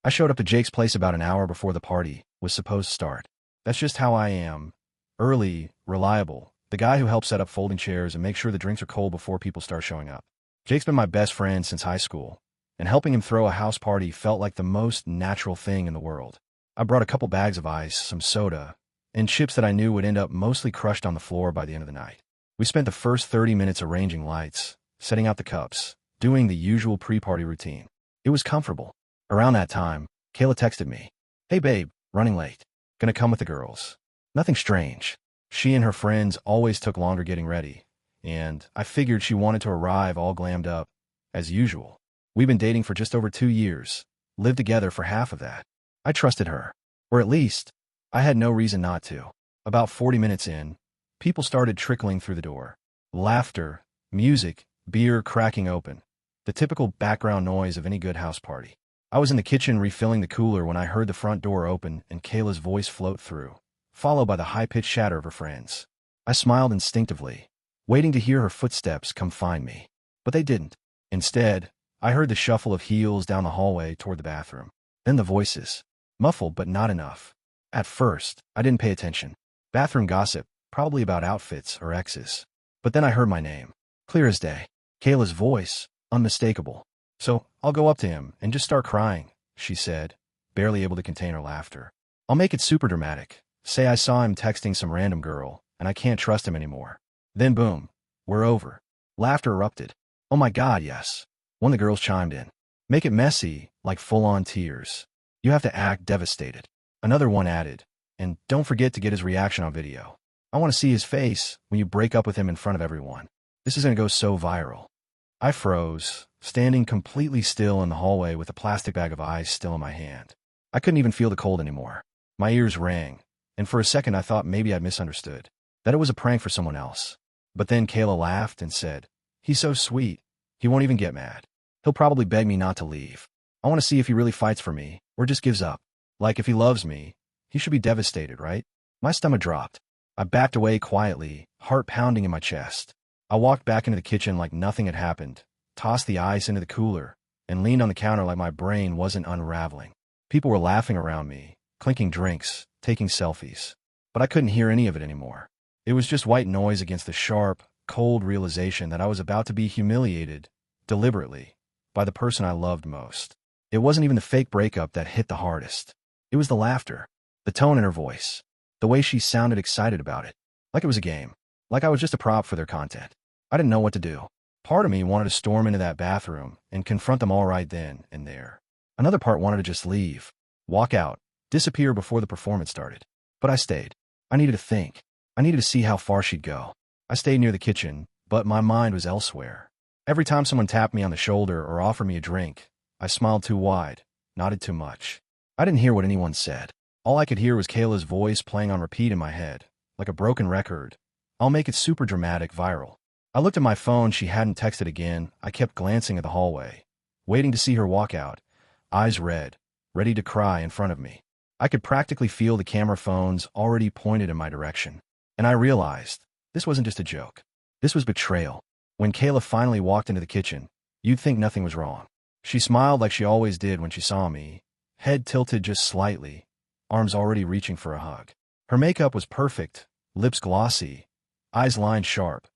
I showed up to Jake's place about an hour before the party was supposed to start. That's just how I am. Early, reliable, the guy who helps set up folding chairs and make sure the drinks are cold before people start showing up. Jake's been my best friend since high school, and helping him throw a house party felt like the most natural thing in the world. I brought a couple bags of ice, some soda, and chips that I knew would end up mostly crushed on the floor by the end of the night. We spent the first 30 minutes arranging lights, setting out the cups, doing the usual pre-party routine. It was comfortable. Around that time, Kayla texted me, "Hey babe, running late. Gonna come with the girls." Nothing strange. She and her friends always took longer getting ready, and I figured she wanted to arrive all glammed up, as usual. We've been dating for just over 2 years, lived together for half of that. I trusted her. Or at least, I had no reason not to. About 40 minutes in, people started trickling through the door. Laughter, music, beer cracking open. The typical background noise of any good house party. I was in the kitchen refilling the cooler when I heard the front door open and Kayla's voice float through, followed by the high-pitched chatter of her friends. I smiled instinctively, waiting to hear her footsteps come find me. But they didn't. Instead, I heard the shuffle of heels down the hallway toward the bathroom. Then the voices. Muffled but not enough. At first, I didn't pay attention. Bathroom gossip, probably about outfits or exes. But then I heard my name. Clear as day. Kayla's voice, unmistakable. "So, I'll go up to him and just start crying," she said, barely able to contain her laughter. "I'll make it super dramatic. Say I saw him texting some random girl, and I can't trust him anymore. Then boom, we're over." Laughter erupted. "Oh my God, yes." One of the girls chimed in. "Make it messy, like full-on tears. You have to act devastated." Another one added, "And don't forget to get his reaction on video. I want to see his face when you break up with him in front of everyone. This is going to go so viral." I froze, standing completely still in the hallway with a plastic bag of ice still in my hand. I couldn't even feel the cold anymore. My ears rang, and for a second I thought maybe I'd misunderstood, that it was a prank for someone else. But then Kayla laughed and said, "He's so sweet. He won't even get mad. He'll probably beg me not to leave. I want to see if he really fights for me, or just gives up. Like, if he loves me, he should be devastated, right?" My stomach dropped. I backed away quietly, heart pounding in my chest. I walked back into the kitchen like nothing had happened, tossed the ice into the cooler, and leaned on the counter like my brain wasn't unraveling. People were laughing around me, clinking drinks, taking selfies. But I couldn't hear any of it anymore. It was just white noise against the sharp, cold realization that I was about to be humiliated, deliberately, by the person I loved most. It wasn't even the fake breakup that hit the hardest. It was the laughter, the tone in her voice, the way she sounded excited about it, like it was a game, like I was just a prop for their content. I didn't know what to do. Part of me wanted to storm into that bathroom and confront them all right then and there. Another part wanted to just leave, walk out, disappear before the performance started. But I stayed. I needed to think. I needed to see how far she'd go. I stayed near the kitchen, but my mind was elsewhere. Every time someone tapped me on the shoulder or offered me a drink, I smiled too wide, nodded too much. I didn't hear what anyone said. All I could hear was Kayla's voice playing on repeat in my head, like a broken record. "I'll make it super dramatic, viral." I looked at my phone. She hadn't texted again. I kept glancing at the hallway, waiting to see her walk out, eyes red, ready to cry in front of me. I could practically feel the camera phones already pointed in my direction. And I realized, this wasn't just a joke. This was betrayal. When Kayla finally walked into the kitchen, you'd think nothing was wrong. She smiled like she always did when she saw me, head tilted just slightly, arms already reaching for a hug. Her makeup was perfect, lips glossy, eyes lined sharp,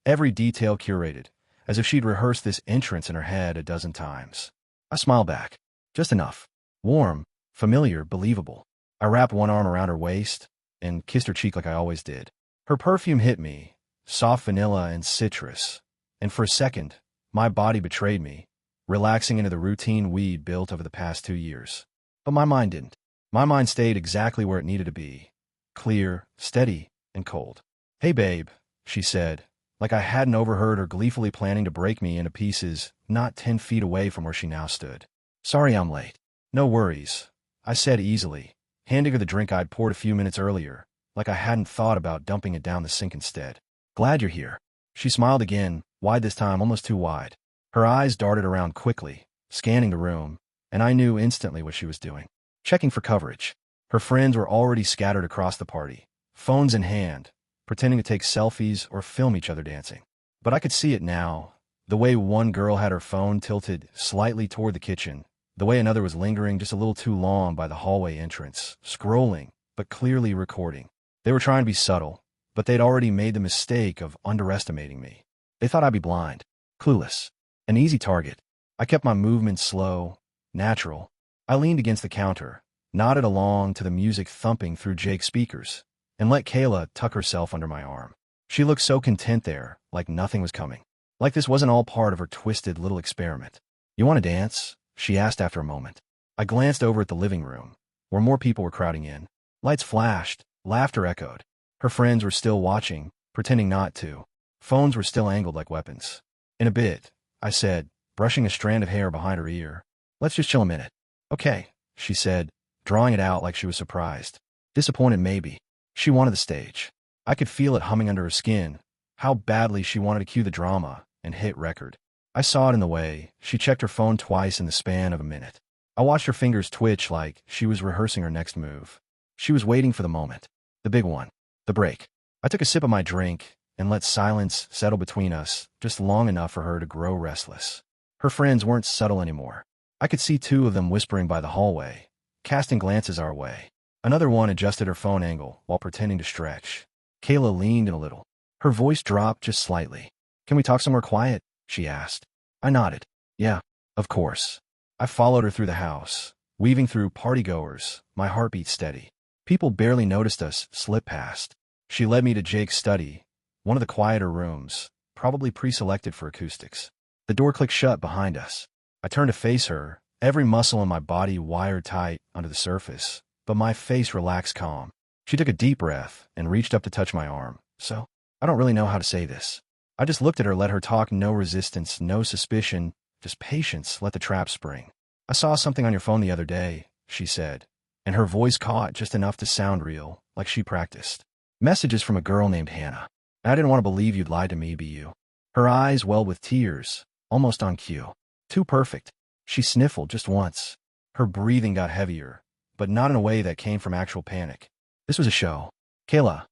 every detail curated, as if she'd rehearsed this entrance in her head a dozen times. I smiled back. Just enough. Warm, familiar, believable. I wrapped one arm around her waist and kissed her cheek like I always did. Her perfume hit me, soft vanilla and citrus, and for a second, my body betrayed me, relaxing into the routine we'd built over the past 2 years. But my mind didn't. My mind stayed exactly where it needed to be, clear, steady, and cold. "Hey babe," she said, like I hadn't overheard her gleefully planning to break me into pieces not 10 feet away from where she now stood. "Sorry I'm late." "No worries," I said easily, handing her the drink I'd poured a few minutes earlier, like I hadn't thought about dumping it down the sink instead. "Glad you're here." She smiled again, wide this time, almost too wide. Her eyes darted around quickly, scanning the room, and I knew instantly what she was doing. Checking for coverage. Her friends were already scattered across the party, phones in hand, pretending to take selfies or film each other dancing. But I could see it now, the way one girl had her phone tilted slightly toward the kitchen, The way another was lingering just a little too long by the hallway entrance, scrolling, but clearly recording. They were trying to be subtle, but they'd already made the mistake of underestimating me. They thought I'd be blind, clueless, an easy target. I kept my movements slow, natural. I leaned against the counter, nodded along to the music thumping through Jake's speakers, and let Kayla tuck herself under my arm. She looked so content there, like nothing was coming. Like this wasn't all part of her twisted little experiment. "You want to dance?" she asked after a moment. I glanced over at the living room, where more people were crowding in. Lights flashed, laughter echoed. Her friends were still watching, pretending not to. Phones were still angled like weapons. "In a bit," I said, brushing a strand of hair behind her ear. "Let's just chill a minute." "Okay," she said, drawing it out like she was surprised. Disappointed maybe. She wanted the stage. I could feel it humming under her skin, how badly she wanted to cue the drama and hit record. I saw it in the way she checked her phone twice in the span of a minute. I watched her fingers twitch like she was rehearsing her next move. She was waiting for the moment. The big one. The break. I took a sip of my drink and let silence settle between us just long enough for her to grow restless. Her friends weren't subtle anymore. I could see two of them whispering by the hallway, casting glances our way. Another one adjusted her phone angle while pretending to stretch. Kayla leaned in a little. Her voice dropped just slightly. "Can we talk somewhere quiet?" she asked. I nodded. "Yeah, of course." I followed her through the house, weaving through partygoers, my heartbeat steady. People barely noticed us slip past. She led me to Jake's study, one of the quieter rooms, probably pre-selected for acoustics. The door clicked shut behind us. I turned to face her, every muscle in my body wired tight under the surface, but my face relaxed calm. She took a deep breath and reached up to touch my arm. "So, I don't really know how to say this." I just looked at her, let her talk, no resistance, no suspicion, just patience, let the trap spring. "I saw something on your phone the other day," she said, and her voice caught just enough to sound real, like she practiced. "Messages from a girl named Hannah. And I didn't want to believe you'd lied to me, you." Her eyes welled with tears, almost on cue. "Too perfect." She sniffled just once. Her breathing got heavier, but not in a way that came from actual panic. "This was a show." "Kayla,"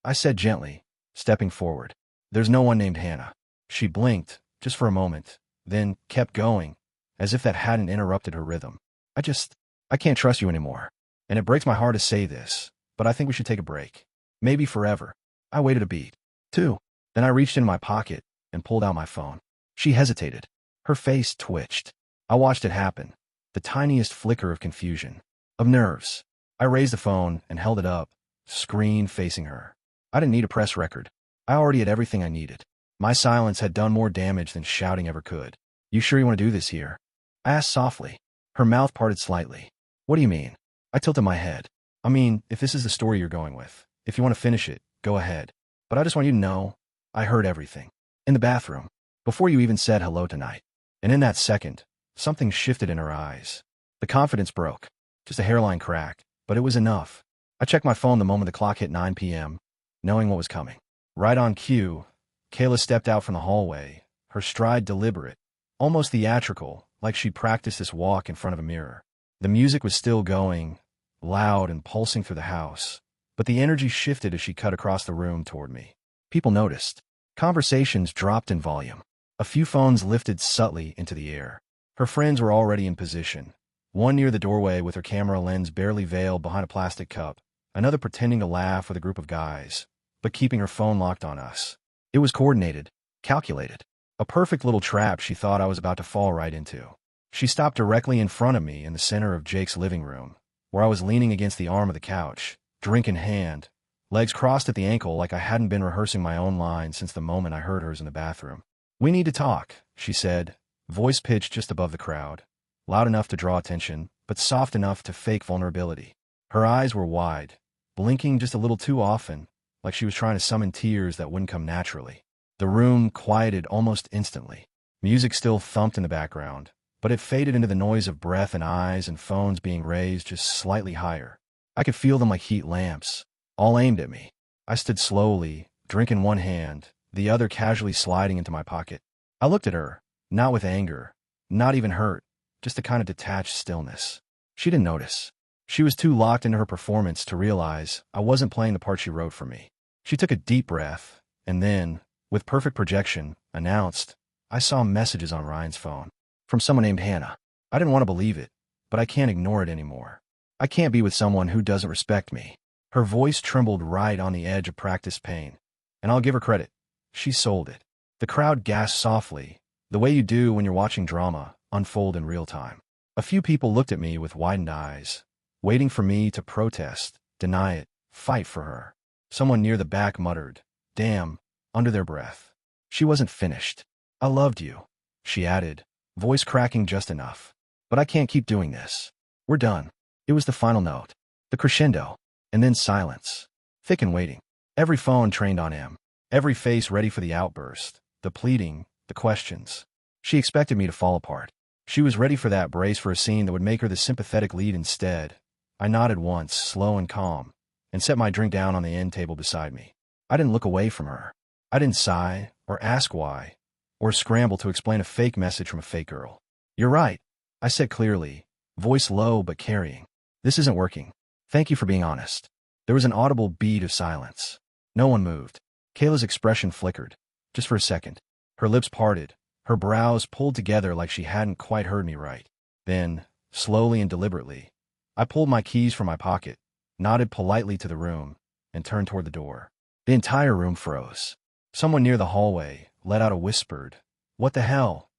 I said gently, stepping forward. "There's no one named Hannah." She blinked, just for a moment, then kept going, as if that hadn't interrupted her rhythm. I can't trust you anymore. And it breaks my heart to say this, but I think we should take a break. Maybe forever." I waited a beat. Two. Then I reached into my pocket and pulled out my phone. She hesitated. Her face twitched. I watched it happen. The tiniest flicker of confusion. Of nerves. I raised the phone and held it up, screen facing her. I didn't need a press record. I already had everything I needed. My silence had done more damage than shouting ever could. "You sure you want to do this here?" I asked softly. Her mouth parted slightly. "What do you mean?" I tilted my head. "I mean, if this is the story you're going with, if you want to finish it, go ahead. But I just want you to know, I heard everything. In the bathroom. Before you even said hello tonight." And in that second, something shifted in her eyes. The confidence broke. Just a hairline crack, but it was enough. I checked my phone the moment the clock hit 9 p.m., knowing what was coming. Right on cue, Kayla stepped out from the hallway, her stride deliberate, almost theatrical, like she'd practiced this walk in front of a mirror. The music was still going, loud and pulsing through the house, but the energy shifted as she cut across the room toward me. People noticed. Conversations dropped in volume. A few phones lifted subtly into the air. Her friends were already in position, one near the doorway with her camera lens barely veiled behind a plastic cup, another pretending to laugh with a group of guys, but keeping her phone locked on us. It was coordinated, calculated. A perfect little trap she thought I was about to fall right into. She stopped directly in front of me in the center of Jake's living room, where I was leaning against the arm of the couch, drink in hand, legs crossed at the ankle like I hadn't been rehearsing my own lines since the moment I heard hers in the bathroom. "We need to talk," she said, voice pitched just above the crowd, loud enough to draw attention, but soft enough to fake vulnerability. Her eyes were wide, blinking just a little too often, like she was trying to summon tears that wouldn't come naturally. The room quieted almost instantly. Music still thumped in the background, but it faded into the noise of breath and eyes and phones being raised just slightly higher. I could feel them like heat lamps, all aimed at me. I stood slowly, drink in one hand, the other casually sliding into my pocket. I looked at her, not with anger, not even hurt, just a kind of detached stillness. She didn't notice. She was too locked into her performance to realize I wasn't playing the part she wrote for me. She took a deep breath, and then, with perfect projection, announced, "I saw messages on Ryan's phone. From someone named Hannah." I didn't want to believe it, but I can't ignore it anymore. I can't be with someone who doesn't respect me. Her voice trembled right on the edge of practiced pain. And I'll give her credit. She sold it. The crowd gasped softly, the way you do when you're watching drama unfold in real time. A few people looked at me with widened eyes, waiting for me to protest, deny it, fight for her. Someone near the back muttered, "Damn," under their breath. She wasn't finished. "I loved you," she added, voice cracking just enough. "But I can't keep doing this. We're done." It was the final note, the crescendo, and then silence, thick and waiting. Every phone trained on him, every face ready for the outburst, the pleading, the questions. She expected me to fall apart. She was ready for that brace for a scene that would make her the sympathetic lead instead. I nodded once, slow and calm, and set my drink down on the end table beside me. I didn't look away from her. I didn't sigh, or ask why, or scramble to explain a fake message from a fake girl. "You're right," I said clearly, voice low but carrying. "This isn't working. Thank you for being honest." There was an audible beat of silence. No one moved. Kayla's expression flickered, just for a second. Her lips parted, her brows pulled together like she hadn't quite heard me right. Then, slowly and deliberately, I pulled my keys from my pocket, nodded politely to the room, and turned toward the door. The entire room froze. Someone near the hallway let out a whispered, "What the hell?"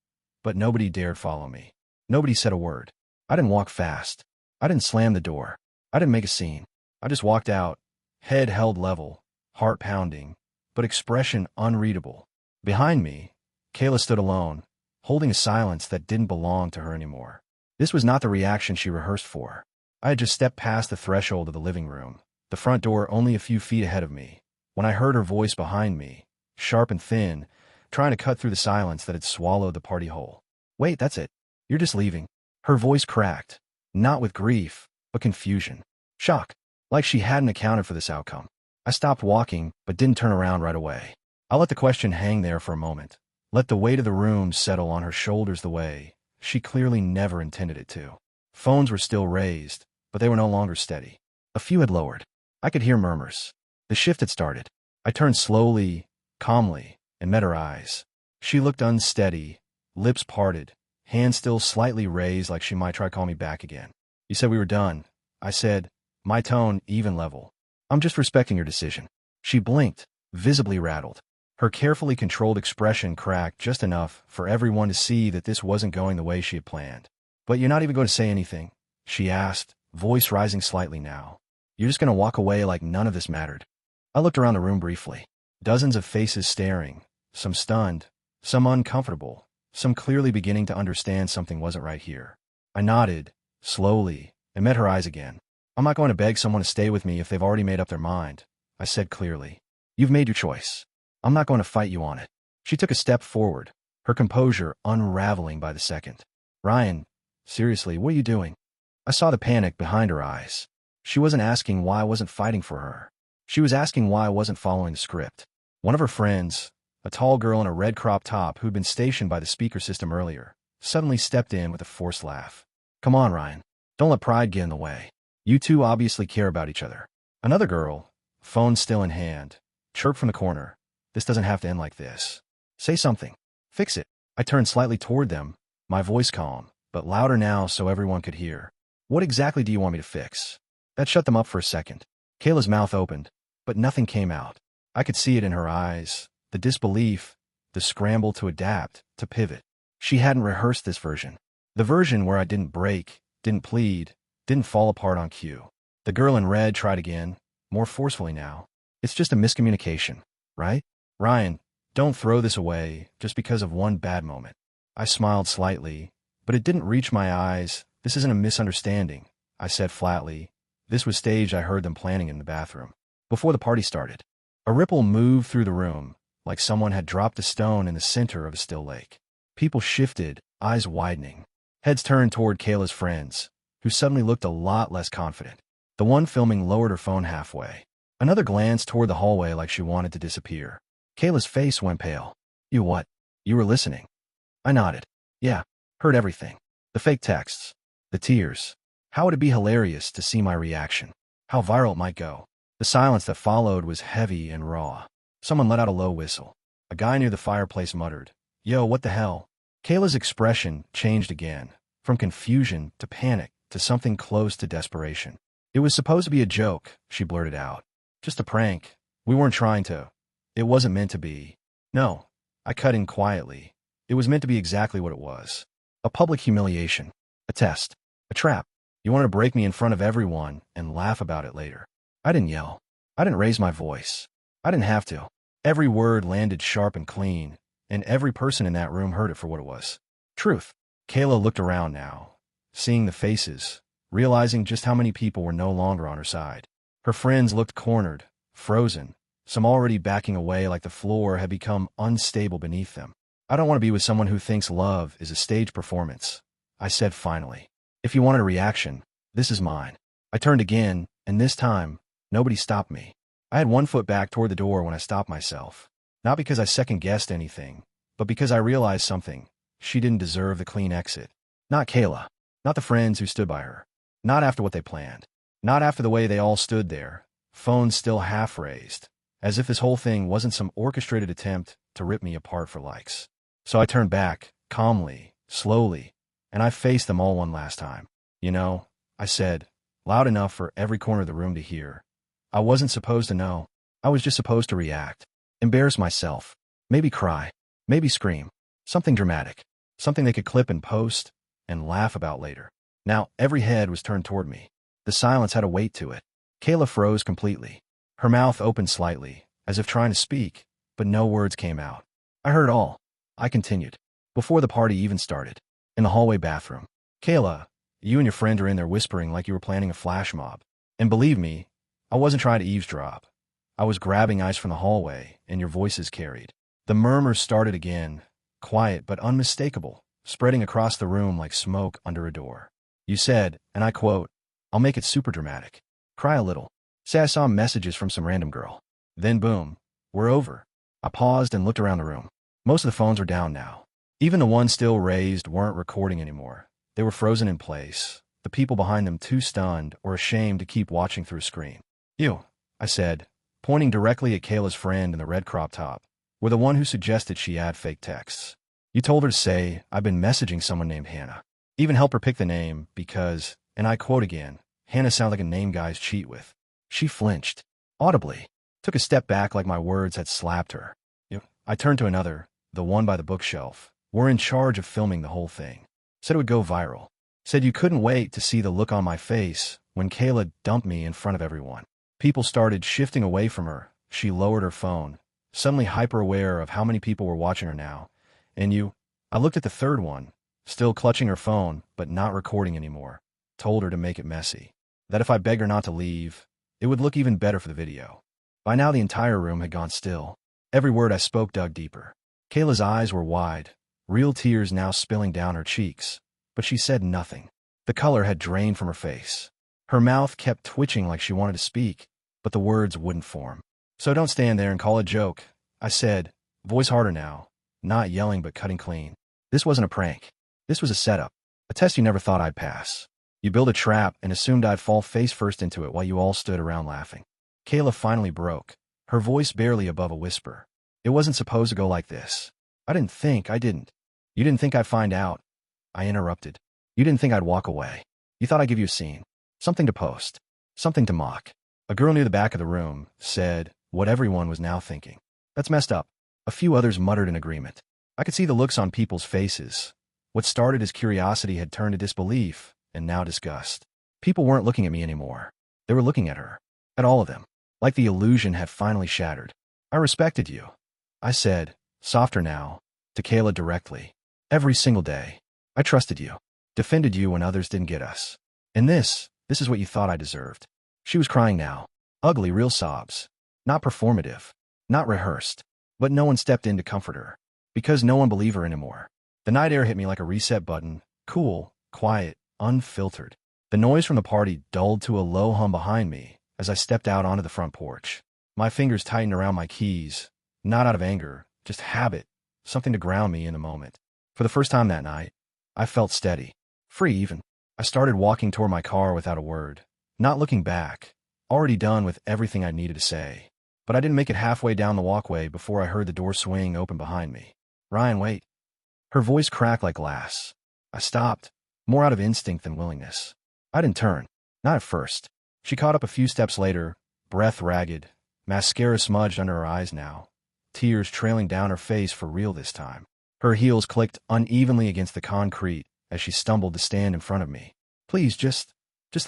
But nobody dared follow me. Nobody said a word. I didn't walk fast. I didn't slam the door. I didn't make a scene. I just walked out, head held level, heart pounding, but expression unreadable. Behind me, Kayla stood alone, holding a silence that didn't belong to her anymore. This was not the reaction she rehearsed for. I had just stepped past the threshold of the living room, the front door only a few feet ahead of me, when I heard her voice behind me, sharp and thin, trying to cut through the silence that had swallowed the party whole. "Wait, that's it. You're just leaving." Her voice cracked, not with grief, but confusion. Shock, like she hadn't accounted for this outcome. I stopped walking, but didn't turn around right away. I let the question hang there for a moment, let the weight of the room settle on her shoulders the way she clearly never intended it to. Phones were still raised, but they were no longer steady. A few had lowered. I could hear murmurs. The shift had started. I turned slowly, calmly, and met her eyes. She looked unsteady, lips parted, hands still slightly raised like she might try to call me back again. "You said we were done," I said, my tone even level. "I'm just respecting your decision." She blinked, visibly rattled. Her carefully controlled expression cracked just enough for everyone to see that this wasn't going the way she had planned. "But you're not even going to say anything?" she asked, voice rising slightly now. "You're just going to walk away like none of this mattered?" I looked around the room briefly. Dozens of faces staring, some stunned, some uncomfortable, some clearly beginning to understand something wasn't right here. I nodded, slowly, and met her eyes again. "I'm not going to beg someone to stay with me if they've already made up their mind," I said clearly. "You've made your choice. I'm not going to fight you on it." She took a step forward, her composure unraveling by the second. "Ryan, seriously, what are you doing?" I saw the panic behind her eyes. She wasn't asking why I wasn't fighting for her. She was asking why I wasn't following the script. One of her friends, a tall girl in a red crop top who'd been stationed by the speaker system earlier, suddenly stepped in with a forced laugh. "Come on, Ryan. Don't let pride get in the way. You two obviously care about each other." Another girl, phone still in hand, chirped from the corner. "This doesn't have to end like this. Say something. Fix it." I turned slightly toward them, my voice calm, but louder now so everyone could hear. "What exactly do you want me to fix?" That shut them up for a second. Kayla's mouth opened, but nothing came out. I could see it in her eyes, the disbelief, the scramble to adapt, to pivot. She hadn't rehearsed this version. The version where I didn't break, didn't plead, didn't fall apart on cue. The girl in red tried again, more forcefully now. "It's just a miscommunication, right? Ryan, don't throw this away just because of one bad moment." I smiled slightly, but it didn't reach my eyes. "This isn't a misunderstanding," I said flatly. This was staged. I heard them planning in the bathroom. Before the party started, a ripple moved through the room, like someone had dropped a stone in the center of a still lake. People shifted, eyes widening. Heads turned toward Kayla's friends, who suddenly looked a lot less confident. The one filming lowered her phone halfway. Another glanced toward the hallway like she wanted to disappear. Kayla's face went pale. "You what? You were listening?" I nodded. "Yeah, heard everything. The fake texts, the tears. How would it be hilarious to see my reaction? How viral it might go." The silence that followed was heavy and raw. Someone let out a low whistle. A guy near the fireplace muttered, "Yo, what the hell?" Kayla's expression changed again, From confusion to panic to something close to desperation. It was supposed to be a joke, she blurted out. Just a prank. We weren't trying to. It wasn't meant to be. No. I cut in quietly. It was meant to be exactly what it was. A public humiliation. A test. A trap. You wanted to break me in front of everyone and laugh about it later. I didn't yell. I didn't raise my voice. I didn't have to. Every word landed sharp and clean, and every person in that room heard it for what it was. Truth. Kayla looked around now, seeing the faces, realizing just how many people were no longer on her side. Her friends looked cornered, frozen, some already backing away like the floor had become unstable beneath them. I don't want to be with someone who thinks love is a stage performance, I said finally. If you wanted a reaction, this is mine. I turned again, and this time, nobody stopped me. I had one foot back toward the door when I stopped myself. Not because I second-guessed anything, but because I realized something. She didn't deserve the clean exit. Not Kayla. Not the friends who stood by her. Not after what they planned. Not after the way they all stood there, phones still half raised, as if this whole thing wasn't some orchestrated attempt to rip me apart for likes. So I turned back, calmly, slowly, and I faced them all one last time. You know, I said, loud enough for every corner of the room to hear. I wasn't supposed to know. I was just supposed to react. Embarrass myself. Maybe cry. Maybe scream. Something dramatic. Something they could clip and post and laugh about later. Now, every head was turned toward me. The silence had a weight to it. Kayla froze completely. Her mouth opened slightly, as if trying to speak, but no words came out. I heard all. I continued. Before the party even started. In the hallway bathroom. Kayla, you and your friend are in there whispering like you were planning a flash mob. And believe me, I wasn't trying to eavesdrop. I was grabbing ice from the hallway, and your voices carried. The murmurs started again, quiet but unmistakable, spreading across the room like smoke under a door. You said, and I quote, I'll make it super dramatic. Cry a little. Say I saw messages from some random girl. Then boom, we're over. I paused and looked around the room. Most of the phones were down now. Even the ones still raised weren't recording anymore. They were frozen in place, the people behind them too stunned or ashamed to keep watching through a screen. You, I said, pointing directly at Kayla's friend in the red crop top, were the one who suggested she add fake texts. You told her to say, I've been messaging someone named Hannah. Even help her pick the name because, and I quote again, Hannah sounds like a name guys cheat with. She flinched, audibly, took a step back like my words had slapped her. I turned to another, the one by the bookshelf. We're in charge of filming the whole thing. Said it would go viral. Said you couldn't wait to see the look on my face when Kayla dumped me in front of everyone. People started shifting away from her. She lowered her phone, suddenly hyper-aware of how many people were watching her now. And you, I looked at the third one, still clutching her phone, but not recording anymore. Told her to make it messy. That if I begged her not to leave, it would look even better for the video. By now the entire room had gone still. Every word I spoke dug deeper. Kayla's eyes were wide, real tears now spilling down her cheeks, but she said nothing. The color had drained from her face. Her mouth kept twitching like she wanted to speak, but the words wouldn't form. So don't stand there and call it a joke, I said, voice harder now, not yelling but cutting clean. This wasn't a prank. This was a setup, a test you never thought I'd pass. You built a trap and assumed I'd fall face first into it while you all stood around laughing. Kayla finally broke, her voice barely above a whisper. It wasn't supposed to go like this. I didn't. You didn't think I'd find out. I interrupted. You didn't think I'd walk away. You thought I'd give you a scene. Something to post. Something to mock. A girl near the back of the room said what everyone was now thinking. That's messed up. A few others muttered in agreement. I could see the looks on people's faces. What started as curiosity had turned to disbelief, and now disgust. People weren't looking at me anymore. They were looking at her. At all of them. Like the illusion had finally shattered. I respected you. I said, softer now, to Kayla directly. Every single day. I trusted you. Defended you when others didn't get us. And this is what you thought I deserved. She was crying now. Ugly, real sobs. Not performative. Not rehearsed. But no one stepped in to comfort her. Because no one believed her anymore. The night air hit me like a reset button. Cool, quiet, unfiltered. The noise from the party dulled to a low hum behind me as I stepped out onto the front porch. My fingers tightened around my keys. Not out of anger, just habit. Something to ground me in the moment. For the first time that night, I felt steady. Free even. I started walking toward my car without a word. Not looking back. Already done with everything I needed to say. But I didn't make it halfway down the walkway before I heard the door swing open behind me. Ryan, wait. Her voice cracked like glass. I stopped, more out of instinct than willingness. I didn't turn. Not at first. She caught up a few steps later, breath ragged, mascara smudged under her eyes now, tears trailing down her face for real this time. Her heels clicked unevenly against the concrete as she stumbled to stand in front of me. Please, just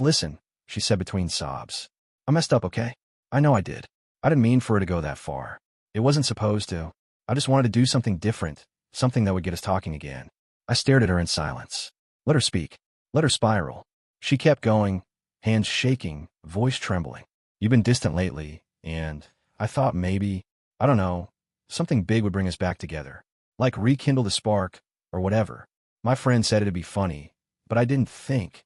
listen, she said between sobs. I messed up, okay? I know I did. I didn't mean for it to go that far. It wasn't supposed to. I just wanted to do something different, something that would get us talking again. I stared at her in silence. Let her speak. Let her spiral. She kept going, hands shaking, voice trembling. You've been distant lately, and I thought maybe, I don't know, something big would bring us back together. Like rekindle the spark, or whatever. My friend said it'd be funny, but I didn't think.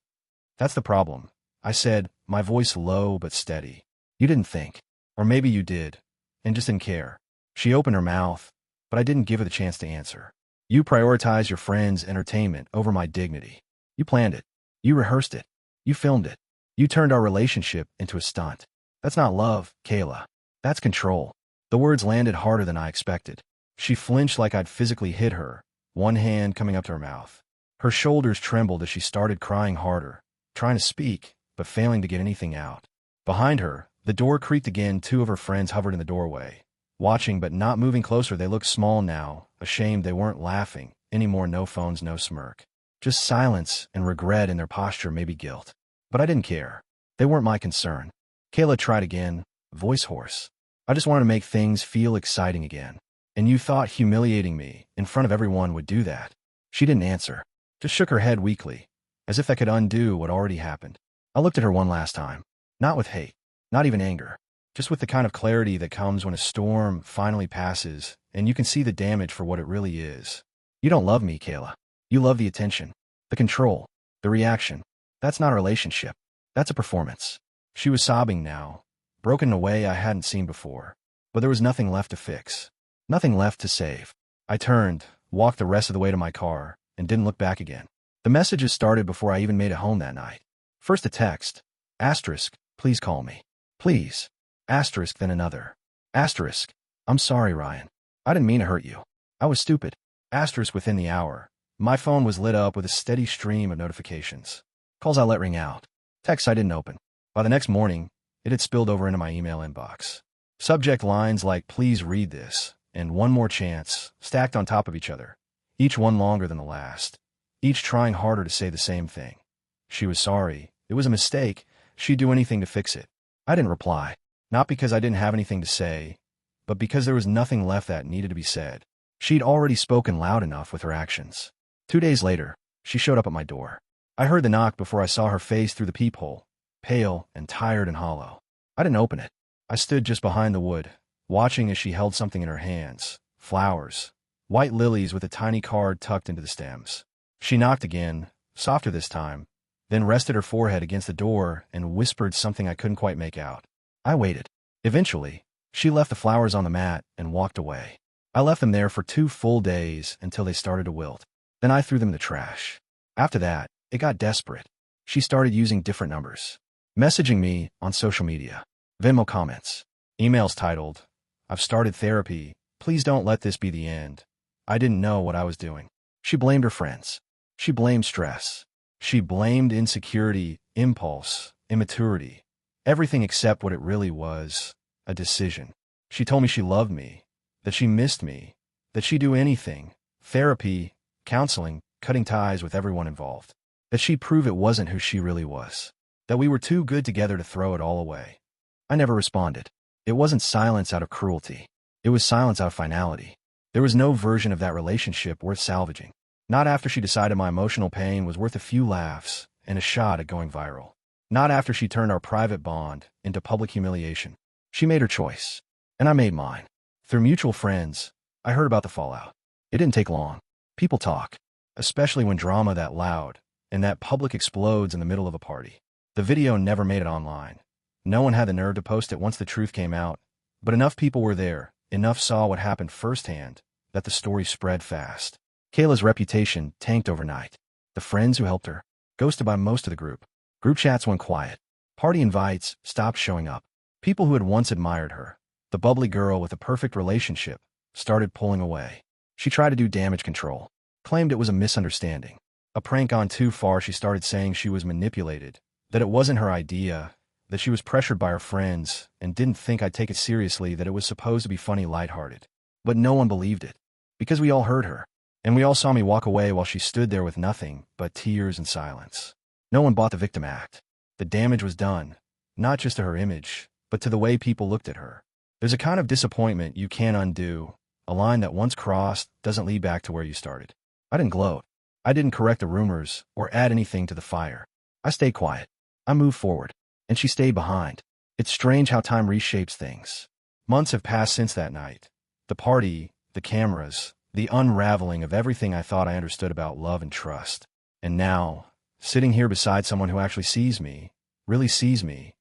That's the problem, I said, my voice low but steady. You didn't think. Or maybe you did, and just didn't care. She opened her mouth, but I didn't give her the chance to answer. You prioritized your friend's entertainment over my dignity. You planned it. You rehearsed it. You filmed it. You turned our relationship into a stunt. That's not love, Kayla. That's control. The words landed harder than I expected. She flinched like I'd physically hit her, one hand coming up to her mouth. Her shoulders trembled as she started crying harder, trying to speak, but failing to get anything out. Behind her, the door creaked again. Two of her friends hovered in the doorway. Watching but not moving closer, they looked small now, ashamed they weren't laughing, anymore. No phones, no smirk. Just silence and regret in their posture, maybe guilt. But I didn't care. They weren't my concern. Kayla tried again, voice hoarse. I just wanted to make things feel exciting again. And you thought humiliating me in front of everyone would do that. She didn't answer. Just shook her head weakly, as if that could undo what already happened. I looked at her one last time. Not with hate. Not even anger. Just with the kind of clarity that comes when a storm finally passes and you can see the damage for what it really is. You don't love me, Kayla. You love the attention, the control, the reaction. That's not a relationship. That's a performance. She was sobbing now, broken in a way I hadn't seen before. But there was nothing left to fix. Nothing left to save. I turned, walked the rest of the way to my car, and didn't look back again. The messages started before I even made it home that night. First a text. Asterisk, please call me. Please. Asterisk, then another. Asterisk. I'm sorry, Ryan. I didn't mean to hurt you. I was stupid. Asterisk. Within the hour, my phone was lit up with a steady stream of notifications. Calls I let ring out. Texts I didn't open. By the next morning, it had spilled over into my email inbox. Subject lines like, please read this, and one more chance, stacked on top of each other. Each one longer than the last. Each trying harder to say the same thing. She was sorry. It was a mistake. She'd do anything to fix it. I didn't reply. Not because I didn't have anything to say, but because there was nothing left that needed to be said. She'd already spoken loud enough with her actions. 2 days later, she showed up at my door. I heard the knock before I saw her face through the peephole, pale and tired and hollow. I didn't open it. I stood just behind the wood, watching as she held something in her hands. Flowers. White lilies with a tiny card tucked into the stems. She knocked again, softer this time, then rested her forehead against the door and whispered something I couldn't quite make out. I waited. Eventually, she left the flowers on the mat and walked away. I left them there for 2 full days until they started to wilt. Then I threw them in the trash. After that, it got desperate. She started using different numbers. Messaging me on social media. Venmo comments. Emails titled, I've started therapy. Please don't let this be the end. I didn't know what I was doing. She blamed her friends. She blamed stress. She blamed insecurity, impulse, immaturity. Everything except what it really was, a decision. She told me she loved me, that she missed me, that she'd do anything, therapy, counseling, cutting ties with everyone involved, that she'd prove it wasn't who she really was, that we were too good together to throw it all away. I never responded. It wasn't silence out of cruelty. It was silence out of finality. There was no version of that relationship worth salvaging. Not after she decided my emotional pain was worth a few laughs and a shot at going viral. Not after she turned our private bond into public humiliation. She made her choice, and I made mine. Through mutual friends, I heard about the fallout. It didn't take long. People talk, especially when drama that loud and that public explodes in the middle of a party. The video never made it online. No one had the nerve to post it once the truth came out, but enough people were there, enough saw what happened firsthand, that the story spread fast. Kayla's reputation tanked overnight. The friends who helped her, ghosted by most of the group. Group chats went quiet. Party invites stopped showing up. People who had once admired her, the bubbly girl with a perfect relationship, started pulling away. She tried to do damage control, claimed it was a misunderstanding. A prank gone too far, she started saying she was manipulated, that it wasn't her idea, that she was pressured by her friends, and didn't think I'd take it seriously, that it was supposed to be funny, lighthearted. But no one believed it, because we all heard her, and we all saw me walk away while she stood there with nothing but tears and silence. No one bought the victim act. The damage was done, not just to her image, but to the way people looked at her. There's a kind of disappointment you can't undo, a line that once crossed doesn't lead back to where you started. I didn't gloat. I didn't correct the rumors or add anything to the fire. I stayed quiet. I moved forward, and she stayed behind. It's strange how time reshapes things. Months have passed since that night. The party, the cameras, the unraveling of everything I thought I understood about love and trust. And now, sitting here beside someone who actually sees me, really sees me,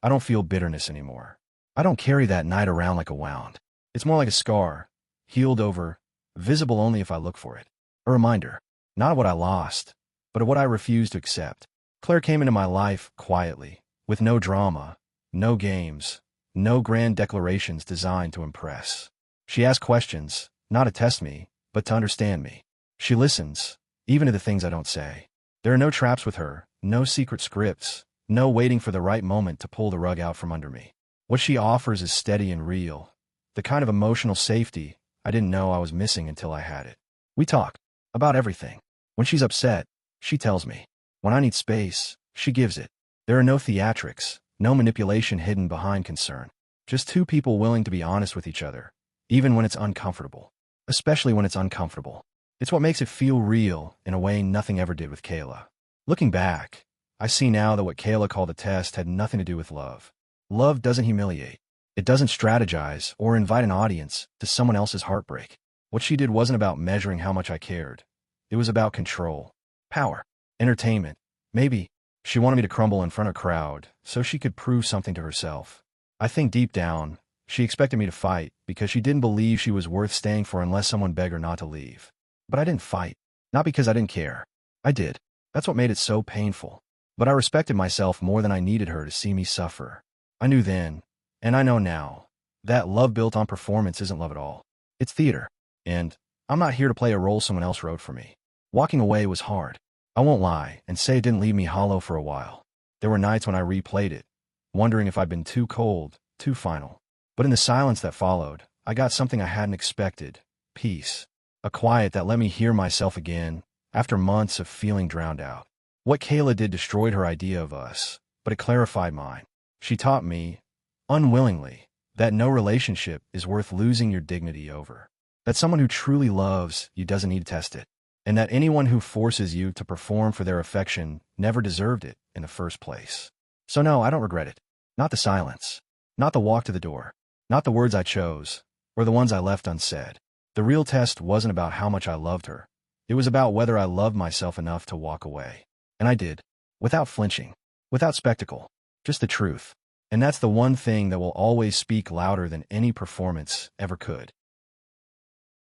I don't feel bitterness anymore. I don't carry that night around like a wound. It's more like a scar, healed over, visible only if I look for it. A reminder, not of what I lost, but of what I refused to accept. Claire came into my life quietly, with no drama, no games, no grand declarations designed to impress. She asked questions, not to test me, but to understand me. She listens, even to the things I don't say. There are no traps with her, no secret scripts, no waiting for the right moment to pull the rug out from under me. What she offers is steady and real, the kind of emotional safety I didn't know I was missing until I had it. We talk about everything. When she's upset, she tells me. When I need space, she gives it. There are no theatrics, no manipulation hidden behind concern. Just two people willing to be honest with each other, even when it's uncomfortable. Especially when it's uncomfortable. It's what makes it feel real in a way nothing ever did with Kayla. Looking back, I see now that what Kayla called a test had nothing to do with love. Love doesn't humiliate. It doesn't strategize or invite an audience to someone else's heartbreak. What she did wasn't about measuring how much I cared. It was about control, power, entertainment. Maybe she wanted me to crumble in front of a crowd so she could prove something to herself. I think deep down, she expected me to fight because she didn't believe she was worth staying for unless someone begged her not to leave. But I didn't fight. Not because I didn't care. I did. That's what made it so painful. But I respected myself more than I needed her to see me suffer. I knew then, and I know now, that love built on performance isn't love at all. It's theater. And I'm not here to play a role someone else wrote for me. Walking away was hard. I won't lie and say it didn't leave me hollow for a while. There were nights when I replayed it, wondering if I'd been too cold, too final. But in the silence that followed, I got something I hadn't expected. Peace. A quiet that let me hear myself again, after months of feeling drowned out. What Kayla did destroyed her idea of us, but it clarified mine. She taught me, unwillingly, that no relationship is worth losing your dignity over. That someone who truly loves you doesn't need to test it. And that anyone who forces you to perform for their affection never deserved it in the first place. So no, I don't regret it. Not the silence. Not the walk to the door. Not the words I chose, or the ones I left unsaid. The real test wasn't about how much I loved her. It was about whether I loved myself enough to walk away. And I did. Without flinching. Without spectacle. Just the truth. And that's the one thing that will always speak louder than any performance ever could.